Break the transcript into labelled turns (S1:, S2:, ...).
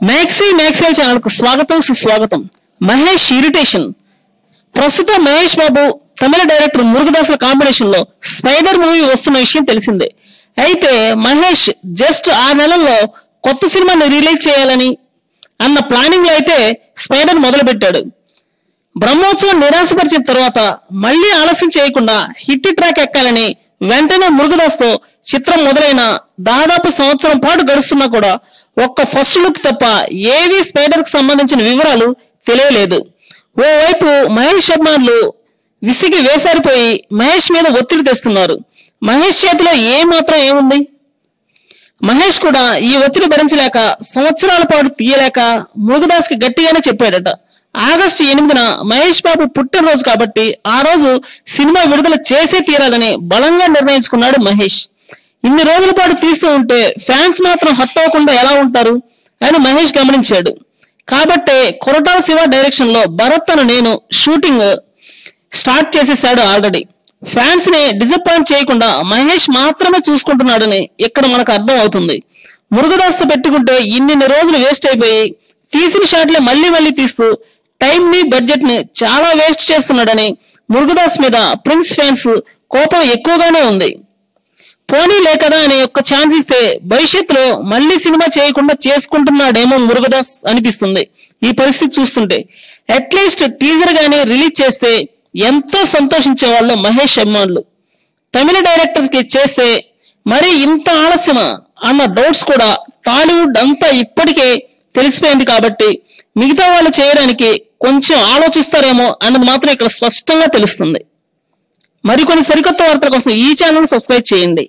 S1: Maxwell channel को स्वागत सुस्वागत। Mahesh irritation ప్రస్తుత మహేష్ బాబు తమిళ డైరెక్టర్ మురుగదాసుల కాంబినేషన్ లో స్పైడర్ మూవీ వస్తున్న విషయం తెలిసిందే. అయితే మహేష్ జస్ట్ 6 నెలల్లో కొత్త సినిమాని రిలీజ్ చేయాలని అన్న ప్లానింగ్ లో అయితే స్పైడర్ మొదలు పెట్టాడు. బ్రహ్మోత్సవం నిరాశపరిచిన తర్వాత మళ్ళీ ఆలస్యం చేయకుండా హిట్ ట్రాక్ ఎక్కాలని వెంటనే మురుగదాస్తో చిత్రం మొదలైన దాదాపు సంవత్సరం పాటు గడుస్తున్నా కూడా ఒక్క ఫస్ట్ లుక్ తప్ప ఏవి స్పైడర్ కు సంబంధించిన వివరాలు తెలియలేదు. ఓవైపు మహేష్ అభిమానులు విసిగి వేసారిపోయి మహేష్ మీద ఒత్తిడి తెస్తున్నారు. మహేష్ చేతిలో ఏమాత్రం ఏముంది? మహేష్ కూడా ఈ ఒత్తిడి భరించలేక సంవత్సరాల పాటు తీయలేక మురుగదాస్ కి గట్టిగానే చెప్పాడట. ఆగస్టు 8న మహేష్ బాబు పుట్టినరోజు కాబట్టి ఆ రోజు సినిమా విడుదల చేసే తీరాలని బలంగా నిర్ణయించుకున్నాడు మహేష్. ఇన్ని రోజుల పాటు తీస్తూ ఉంటే ఫ్యాన్స్ మాత్రం హట్ అవ్వకుండా ఎలా ఉంటారు అని మహేష్ గమనించాడు. కాబట్టే కొరటాల శివ డైరెక్షన్ లో భరత్ అను నేను షూటింగ్ స్టార్ట్ చేసేసాడు ఆల్రెడీ. ఫ్యాన్స్ ని డిసప్పాయింట్ చేయకుండా మహేష్ మాత్రమే చూసుకుంటున్నాడని ఇక్కడ మనకు అర్థం అవుతుంది. మురుగదాస్తో పెట్టుకుంటే ఇన్ని రోజులు వేస్ట్ అయిపోయి తీసిన షాట్లే మళ్ళీ తీస్తూ టైం ని బడ్జెట్ ని చాలా వేస్ట్ చేస్తున్నాడని మురుగదాస్ మీద ప్రిన్స్ ఫ్యాన్స్ కోపం ఎక్కువగానే ఉంది. పోనీ లేకదా అని ఒక్క ఛాన్స్ ఇస్తే భవిష్యత్తులో మళ్ళీ సినిమా చేయకుండా చేసుకుంటున్నాడేమో మురుగదాస్ అనిపిస్తుంది ఈ పరిస్థితి చూస్తుంటే. అట్లీస్ట్ టీజర్ గానీ రిలీజ్ చేస్తే ఎంతో సంతోషించే వాళ్ళు మహేష్ అభిమానులు. తమిళ డైరెక్టర్ కి చేస్తే మరి ఇంత ఆలస్యమా అన్న డౌట్స్ కూడా టాలీవుడ్ అంతా ఇప్పటికే తెలిసిపోయింది కాబట్టి మిగతా వాళ్ళు చేయడానికి కొంచెం ఆలోచిస్తారేమో అన్నది మాత్రం ఇక్కడ స్పష్టంగా తెలుస్తుంది. మరికొన్ని సరికొత్త వార్తల కోసం ఈ ఛానల్ సబ్స్క్రైబ్ చేయండి.